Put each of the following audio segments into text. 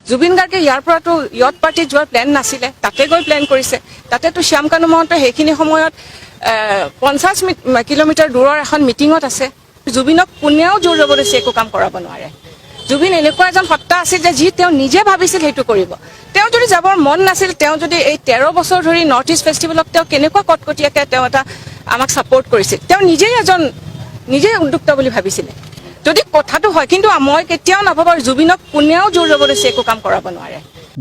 জুবিন গাৰ্গে ইয়াৰ পৰাতো য়ট পাৰ্টিত যোৱাৰ প্লেন নাছিলে, তাতে গৈ প্লেন কৰিছে। তাতেতো শ্যাম কানু মহন্ত সেইখিনি সময়ত 50 কিলোমিটাৰ দূৰৰ এখন মিটিঙত আছে। জুবিনক কোনেও জোৰ জবৰদস্তি একো কাম কৰাব নোৱাৰে। জুবিন এনেকুৱা এজন সত্তা আছিল যে যি তেওঁ নিজে ভাবিছিল সেইটো কৰিব। তেওঁ যদি যাবৰ মন নাছিল, তেওঁ যদি এই 13 বছৰ ধৰি নৰ্থ ইষ্ট ফেষ্টিভেলক তেওঁ কেনেকুৱা কটকটীয়াকৈ তেওঁ এটা আমাক ছাপোৰ্ট কৰিছিল, তেওঁ নিজেই উদ্যুক্ত বুলি ভাবিছিলে যদি কথাটো হয়। কিন্তু মই কেতিয়াও নাভাবোঁ জুবিনক কোনেও জোৰ জবৰদস্তি একো কাম কৰাব নোৱাৰে।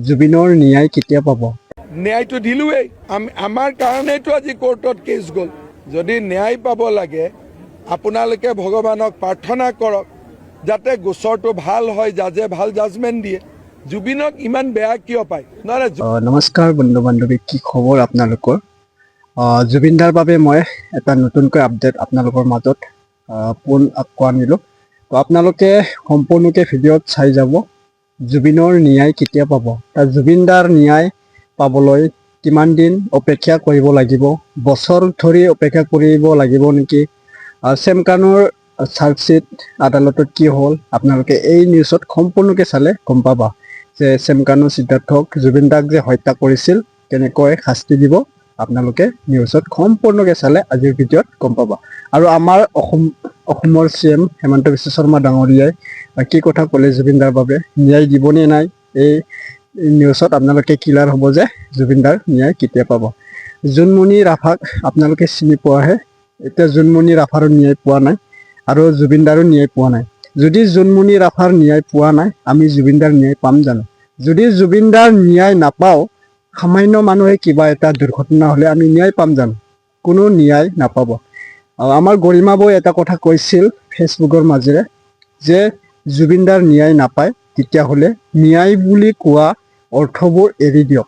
জুবিনৰ ন্যায় কেতিয়া পাব? ন্যায়টো দিলোৱেই, আমাৰ কাৰণেইতো আজি কোৰ্টত কেছ গ'ল। যদি ন্যায় পাব লাগে আপোনালোকে ভগৱানক প্ৰাৰ্থনা কৰক যাতে গোচৰটো ভাল হয়, জাজে ভাল জাজমেণ্ট দিয়ে। জুবিনক ইমান বেয়া কিয় পায়? নমস্কাৰ বন্ধু বান্ধৱী, কি খবৰ আপোনালোকৰ? জুবিনদাৰ বাবে মই এটা নতুনকৈ আপডেট আপোনালোকৰ মাজত পোন আকৌ আনিলোঁ। তো আপোনালোকে সম্পূৰ্ণকৈ ভিডিঅ'ত চাই যাব জুবিনৰ ন্যায় কেতিয়া পাব, জুবিনদাৰ ন্যায় পাবলৈ কিমান দিন অপেক্ষা কৰিব লাগিব, বছৰ ধৰি অপেক্ষা কৰিব লাগিব নেকি, শ্যাম কানুৰ চাৰ্জশ্বিট আদালতত কি হ'ল, আপোনালোকে এই নিউজত সম্পূৰ্ণকৈ চালে গম পাবা যে শ্যাম কানু সিদ্ধাৰ্থক জুবিন দাক যে হত্যা কৰিছিল কেনেকৈ শাস্তি দিব। আপোনালোকে নিউজত সম্পূৰ্ণকৈ চালে আজিৰ ভিডিঅ'ত গম পাবা। আৰু আমাৰ অসমৰ CM হেমন্ত বিশ্ব শৰ্মা ডাঙৰীয়াই কি কথা ক'লে জুবিন দাৰ বাবে, ন্যায় দিবনে নাই, এই নিউজত আপোনালোকে ক্লিয়াৰ হ'ব যে জুবিন দাৰ ন্যায় কেতিয়া পাব। জোনমণি ৰাভাক আপোনালোকে চিনি পোৱাহে, এতিয়া জোনমণি ৰাভাৰ ন্যায় পোৱা নাই আৰু জুবিন দাৰো ন্যায় পোৱা নাই। যদি জোনমণি ৰাভাৰ ন্যায় পোৱা নাই, আমি জুবিন দাৰ ন্যায় পাম জানো? যদি জুবিন দাৰ ন্যায় নাপাওঁ, সামান্য মানুহে কিবা এটা দুৰ্ঘটনা হ'লে আমি ন্যায় পাম জানো? কোনো ন্যায় নাপাব। আমাৰ গৰিমা বৌ এটা কথা কৈছিল ফেচবুকৰ মাজেৰে যে জুবিন দাৰ ন্যায় নাপায়, তেতিয়াহ'লে ন্যায় বুলি কোৱা অৰ্থবোৰ এৰি দিয়ক।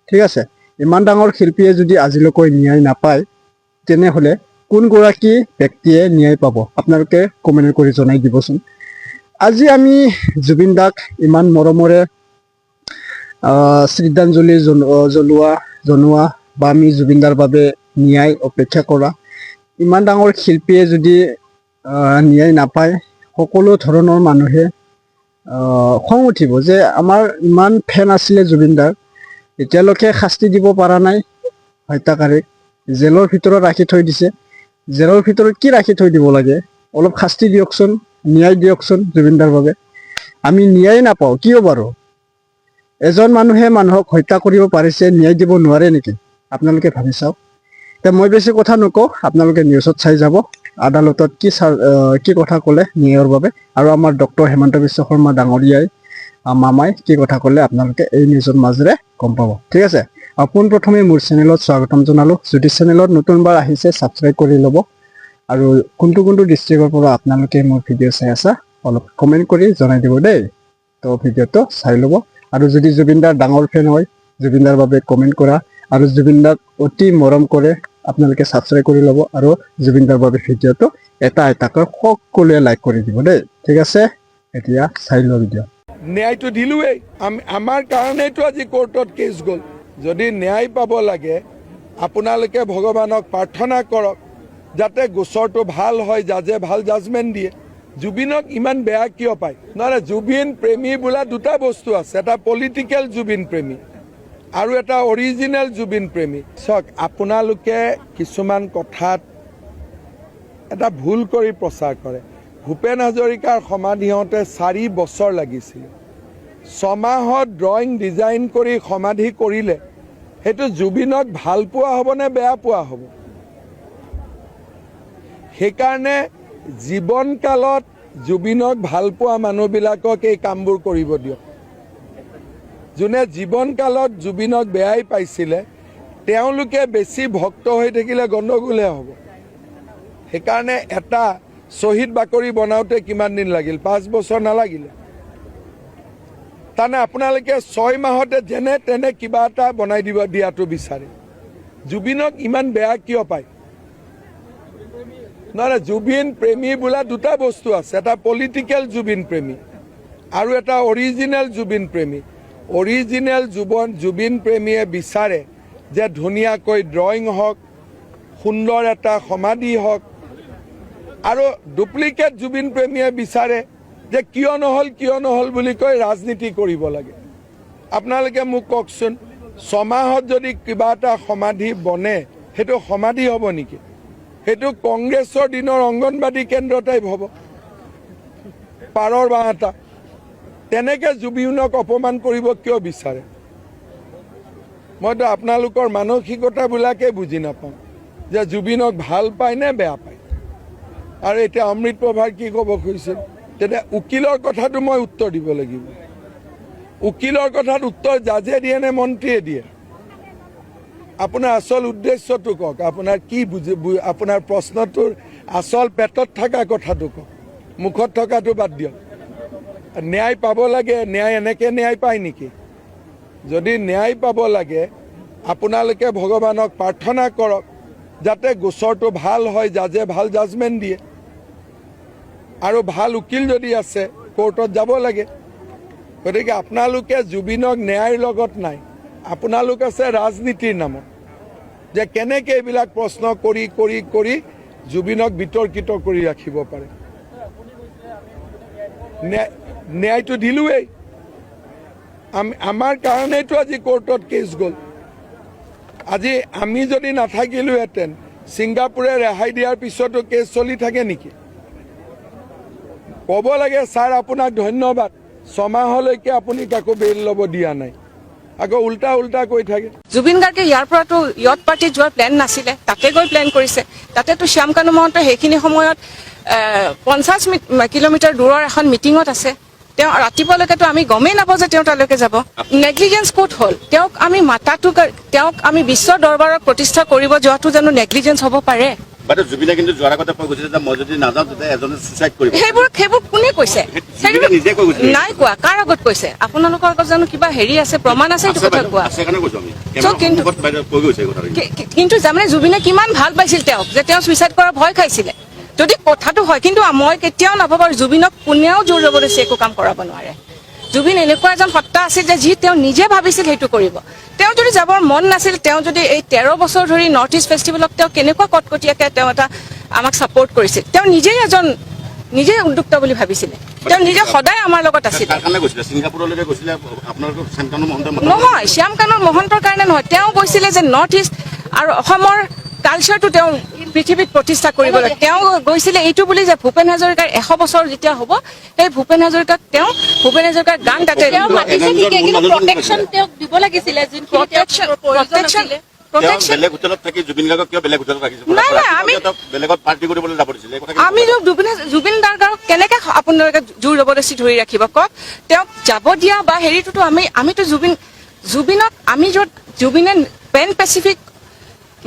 ঠিক আছে, ইমান ডাঙৰ শিল্পীয়ে যদি আজিলৈকে ন্যায় নাপায়, তেনেহ'লে কোনগৰাকী ব্যক্তিয়ে ন্যায় পাব? আপোনালোকে কমেণ্ট কৰি জনাই দিবচোন। আজি আমি জুবিন দাক ইমান মৰমৰে শ্ৰদ্ধাঞ্জলি জনোৱা বা আমি জুবিন দাৰ বাবে ন্যায় অপেক্ষা কৰা, ইমান ডাঙৰ শিল্পীয়ে যদি ন্যায় নাপায়, সকলো ধৰণৰ মানুহে খং উঠিব যে আমাৰ ইমান ফেন আছিলে জুবিন দাৰ, এতিয়ালৈকে শাস্তি দিব পৰা নাই হত্যাকাৰীক, জেলৰ ভিতৰত ৰাখি থৈ দিছে। জেলৰ ভিতৰত কি ৰাখি থৈ দিব লাগে? অলপ শাস্তি দিয়কচোন, ন্যায় দিয়কচোন জুবিন দাৰ বাবে। আমি ন্যায় নাপাওঁ কিয় বাৰু? এজন মানুহে মানুহক হত্যা কৰিব পাৰিছে, ন্যায় দিব নোৱাৰে নেকি? আপোনালোকে ভাবি চাওক। এতিয়া মই বেছি কথা নকওঁ, আপোনালোকে নিউজত চাই যাব আদালতত কি কথা ক'লে ন্যায়ৰ বাবে, আৰু আমাৰ ডক্টৰ হেমন্ত বিশ্ব শৰ্মা ডাঙৰীয়াই মামাই কি কথা ক'লে আপোনালোকে এই নিউজৰ মাজেৰে গম পাব। ঠিক আছে, পোনপ্ৰথমে মোৰ চেনেলত স্বাগতম জনালোঁ। যদি চেনেলত নতুনবাৰ আহিছে ছাবস্ক্ৰাইব কৰি ল'ব, আৰু কোনটো ডিষ্ট্ৰিক্টৰ পৰা আপোনালোকে মোৰ ভিডিঅ' চাই আছা অলপ কমেণ্ট কৰি জনাই দিব দেই। তো ভিডিঅ'টো চাই ল'ব, আৰু যদি জুবিন দাৰ ডাঙৰ ফেন হয় জুবিন দাৰ বাবে কমেণ্ট কৰা, আৰু জুবিন দাক অতি মৰম কৰে আপোনালোকে ছাবস্ক্ৰাইব কৰি ল'ব, আৰু জুবিন দাৰ বাবে ভিডিঅ'টো এটাকৈ সকলোৱে লাইক কৰি দিব দেই। ঠিক আছে, এতিয়া চাই লোৱা ভিডিঅ'। ন্যায়টো দিলোৱেই, আমাৰ কাৰণেইতো আজি কোৰ্টত কেছ গ'ল। যদি ন্যায় পাব লাগে আপোনালোকে ভগৱানক প্ৰাৰ্থনা কৰক যাতে গোচৰটো ভাল হয়, জাজে ভাল জাজমেণ্ট দিয়ে। জুবিনক ইমান বেয়া কিয় পায়? নহয়, জুবিন প্ৰেমী বোলা দুটা বস্তু আছে, এটা পলিটিকেল জুবিন প্ৰেমী আৰু এটা অৰিজিনেল জুবিন প্ৰেমী। চাওক, আপোনালোকে কিছুমান কথাত এটা ভুল কৰি প্ৰচাৰ কৰে। ভূপেন হাজৰিকাৰ সমাধি হওঁতে 4 বছৰ লাগিছিল। 6 মাহত ড্ৰয়িং ডিজাইন কৰি সমাধি কৰিলে সেইটো জুবিনক ভাল পোৱা হ'ব নে বেয়া পোৱা হ'ব? সেইকাৰণে জীৱনকালত জুবিনক ভাল পোৱা মানুহবিলাকক এই কামবোৰ কৰিব দিয়ক। যোনে জীৱনকালত জুবিনক বেয়াই পাইছিলে তেওঁলোকে বেছি ভক্ত হৈ থাকিলে গণ্ডগোলহে হ'ব। সেইকাৰণে এটা শ্বহীদ বাকৰি বনাওঁতে কিমান দিন লাগিল? 5 বছৰ নালাগিলে? তাৰমানে আপোনালোকে 6 মাহতে যেনে তেনে কিবা এটা বনাই দিয়াটো বিচাৰে। জুবিনক ইমান বেয়া কিয় পায়? নহয়, জুবিন প্ৰেমী বোলা দুটা বস্তু আছে, এটা পলিটিকেল জুবিন প্ৰেমী আৰু এটা অৰিজিনেল জুবিন প্ৰেমী। অৰিজিনেল জুবিন প্ৰেমীয়ে বিচাৰে যে ধুনীয়াকৈ ড্ৰয়িং হওক, সুন্দৰ এটা সমাধি হওক, আৰু ডুপ্লিকেট জুবিন প্ৰেমীয়ে বিচাৰে যে কিয় নহ'ল বুলি কৈ ৰাজনীতি কৰিব লাগে। আপোনালোকে মোক কওকচোন, 6 মাহত যদি কিবা এটা সমাধি বনে সেইটো সমাধি হ'ব নেকি? সেইটো কংগ্ৰেছৰ দিনৰ অংগনবাদী কেন্দ্ৰ টাইপ হ'ব, পাৰৰ বাঁহ এটা। তেনেকৈ জুবিনক অপমান কৰিব কিয় বিচাৰে? মইতো আপোনালোকৰ মানসিকতাবিলাকেই বুজি নাপাওঁ যে জুবিনক ভাল পায় নে বেয়া পায়। আৰু এতিয়া অমৃত প্ৰভাৰ কি ক'ব খুজিছিল? তেতিয়া উকিলৰ কথাটো মই উত্তৰ দিব লাগিব। উকিলৰ কথাত উত্তৰ জাজে দিয়ে নে মন্ত্ৰীয়ে দিয়ে? আপোনাৰ আচল উদ্দেশ্যটো কওক, আপোনাৰ কি আপোনাৰ প্ৰশ্নটোৰ আচল পেটত থকা কথাটো কওক, মুখত থকাটো বাদ দিয়ক। ন্যায় পাব লাগে, ন্যায় এনেকৈ ন্যায় পায় নেকি? যদি ন্যায় পাব লাগে আপোনালোকে ভগৱানক প্ৰাৰ্থনা কৰক যাতে গোচৰটো ভাল হয়, জাজে ভাল জাজমেণ্ট দিয়ে। আৰু ভাল উকিল যদি আছে কোৰ্টত যাব লাগে। গতিকে আপোনালোকে জুবিনক ন্যায়ৰ লগত নাই, আপোনালোক আছে ৰাজনীতিৰ নামত, যে কেনেকৈ এইবিলাক প্ৰশ্ন কৰি কৰি কৰি জুবিনক বিতৰ্কিত কৰি ৰাখিব পাৰে। ন্যায়টো দিলোৱেই, আমাৰ কাৰণেতো আজি কোৰ্টত কেছ গ'ল। আজি আমি যদি নাথাকিলোহেঁতেন ছিংগাপুৰে ৰেহাই দিয়াৰ পিছতো কেছ চলি থাকে নেকি? ক'ব লাগে ছাৰ আপোনাক ধন্যবাদ, 6 মাহলৈকে আপুনি কাকো বেইল ল'ব দিয়া নাই, আকৌ উল্টা উল্টা কৈ থাকে। জুবিন গাৰ্গে ইয়াৰ পৰাতো য়ট পাৰ্টিত যোৱাৰ প্লেন নাছিলে, তাতে গৈ প্লেন কৰিছে। তাতেতো শ্যাম কানু মহন্ত সেইখিনি সময়ত 50 কিলোমিটাৰ দূৰৰ এখন মিটিঙত আছে। তেওঁ ৰাতিপুৱালৈকেতো আমি গমেই নাপাওঁ যে তেওঁ তালৈকে যাব। নেগলিজেঞ্চ ক'ত হ'ল? তেওঁক আমি মাতাটো, তেওঁক আমি বিশ্ব দৰবাৰত প্ৰতিষ্ঠা কৰিব যোৱাটো জানো নেগলিজেঞ্চ হ'ব পাৰে? জুবিনে কিন্তু যোৱাৰ আগতে কৈ গৈছিলে যে মই যদি নাযাওঁ তেতিয়া এজনে সুইচাইড কৰিব। সেইবোৰ কোনে কৈছে? নাই কোৱা। কাৰ আগত কৈছে? আপোনালোকৰ আগত জানো কিবা হেৰি আছে, প্ৰমাণ আছে এইটো কথা কোৱা? কিন্তু তাৰমানে জুবিনে কিমান ভাল পাইছিল তেওঁক, যে তেওঁ চুইচাইড কৰাৰ ভয় খাইছিলে যদি কথাটো হয়। কিন্তু মই কেতিয়াও নাভাবোঁ জুবিনক কোনেও জোৰ জবৰদস্তি একো কাম কৰাব নোৱাৰে। জুবিন এনেকুৱা এজন সত্তা আছিল যে যি তেওঁ নিজে ভাবিছিল সেইটো কৰিব। তেওঁ যদি যাবৰ মন নাছিল, তেওঁ যদি এই 13 বছৰ ধৰি নৰ্থ ইষ্ট ফেষ্টিভেলক তেওঁ কেনেকুৱা কটকটীয়াকৈ তেওঁ এটা আমাক ছাপোৰ্ট কৰিছিল, তেওঁ নিজে উদ্যুক্ত বুলি ভাবিছিলে। তেওঁ নিজে সদায় আমাৰ লগত আছিল। নহয়, শ্যাম কানু মহন্তৰ কাৰণে নহয়, তেওঁ কৈছিলে যে নৰ্থ ইষ্ট আৰু অসমৰ কালচাৰটো তেওঁ পৃথিৱীত প্ৰতিষ্ঠা কৰিবলৈ। তেওঁ গৈছিলে এইটো বুলি যে ভূপেন হাজৰিকাৰ 100 বছৰ যেতিয়া হ'ব, সেই ভূপেন হাজৰিকাৰ গান তাতে আমি জুবিন গাৰ্গক কেনেকে আপোনালোকে জোৰ জবৰদস্তি ধৰি ৰাখিব কওক? তেওঁক যাব দিয়া বা হেৰিটোতো আমিতো জুবিনক আমি য'ত জুবিনে পেন পেচিফিক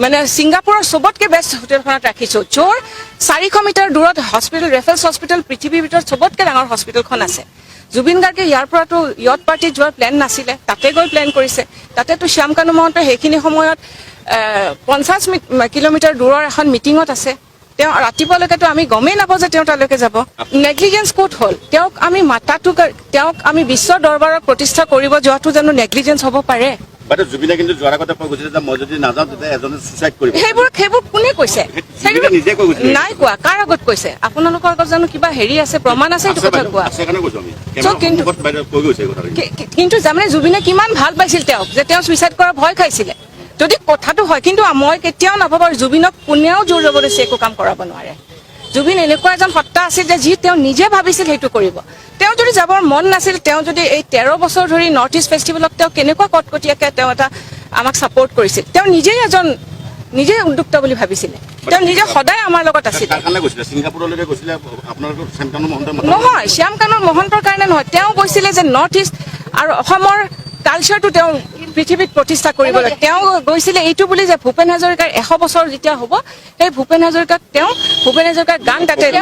মানে ছিংগাপুৰৰ চবতকৈ বেষ্ট হোটেলখনত ৰাখিছোঁ, য'ৰ 400 মিটাৰ দূৰত হস্পিটেল, ৰেফাৰেন্স হস্পিটেল পৃথিৱীৰ ভিতৰত চবতকৈ ডাঙৰ হস্পিটেলখন আছে। জুবিন গাৰ্গে ইয়াৰ পৰাতো য়ট পাৰ্টিত যোৱাৰ প্লেন নাছিলে, তাতে গৈ প্লেন কৰিছে। তাতেতো শ্যাম কানু মহন্ত সেইখিনি সময়ত 50 কিলোমিটাৰ দূৰৰ এখন মিটিঙত আছে। তেওঁ ৰাতিপুৱালৈকেতো আমি গমেই নাপাওঁ যে তেওঁ তালৈকে যাব। নেগলিজেঞ্চ ক'ত হ'ল? তেওঁক আমি মাতাটো, তেওঁক আমি বিশ্ব দৰবাৰত প্ৰতিষ্ঠা কৰিব যোৱাটো জানো নেগলিজেঞ্চ হ'ব পাৰে? জুবিনে কিন্তু যোৱাৰ আগতে কৈ গৈছিলে যে মই যদি নাযাওঁ তেতিয়া এজনে সুইচাইড কৰিব। সেইবোৰ কোনে কৈছে? নাই কোৱা। কাৰ আগত কৈছে? আপোনালোকৰ আগত জানো কিবা হেৰি আছে, প্ৰমাণ আছে এইটো কথা কোৱা? কিন্তু তাৰমানে জুবিনে কিমান ভাল পাইছিল তেওঁক, যে তেওঁ চুইচাইড কৰাৰ ভয় খাইছিলে যদি কথাটো হয়। কিন্তু মই কেতিয়াও নাভাবোঁ জুবিনক কোনেও জোৰ জবৰদস্তি একো কাম কৰাব নোৱাৰে। জুবিন এনেকুৱা এজন সত্তা আছিল যে যি তেওঁ নিজে ভাবিছিল সেইটো কৰিব। তেওঁ যদি যাবৰ মন নাছিল, তেওঁ যদি এই 13 বছৰ ধৰি নৰ্থ ইষ্ট ফেষ্টিভেলক তেওঁ কেনেকুৱা কটকটীয়াকৈ তেওঁ এটা আমাক ছাপোৰ্ট কৰিছিল, তেওঁ নিজে উদ্যুক্ত বুলি ভাবিছিলে। তেওঁ নিজে সদায় আমাৰ লগত আছিল। নহয়, শ্যাম কানু মহন্তৰ কাৰণে নহয়, তেওঁ কৈছিলে যে নৰ্থ ইষ্ট আৰু অসমৰ কালচাৰটো তেওঁ পৃথিৱীত প্ৰতিষ্ঠা কৰিবলৈ। তেওঁ গৈছিলে এইটো বুলি যে ভূপেন হাজৰিকাৰ 100 বছৰ যেতিয়া হ'ব, সেই ভূপেন হাজৰিকাৰ গান তাতে নাই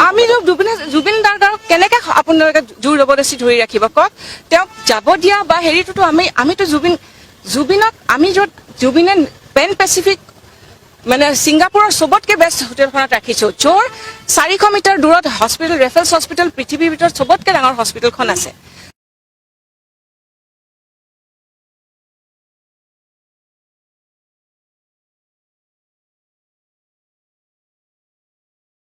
আমি জুবিন গাৰ্গক কেনেকে আপোনালোকে জোৰ জবৰদস্তি ধৰি ৰাখিব কওক? তেওঁক যাব দিয়া বা হেৰিটোতো আমিতো জুবিনক আমি য'ত জুবিনে পেন পেচিফিক মানে ছিংগাপুৰৰ চবতকৈ বেষ্ট হোটেলখনত ৰাখিছোঁ, য'ৰ 400 মিটাৰ দূৰত হস্পিটেল, ৰেফাৰেন্স হস্পিটেল পৃথিৱীৰ ভিতৰত চবতকৈ ডাঙৰ হস্পিটেলখন আছে।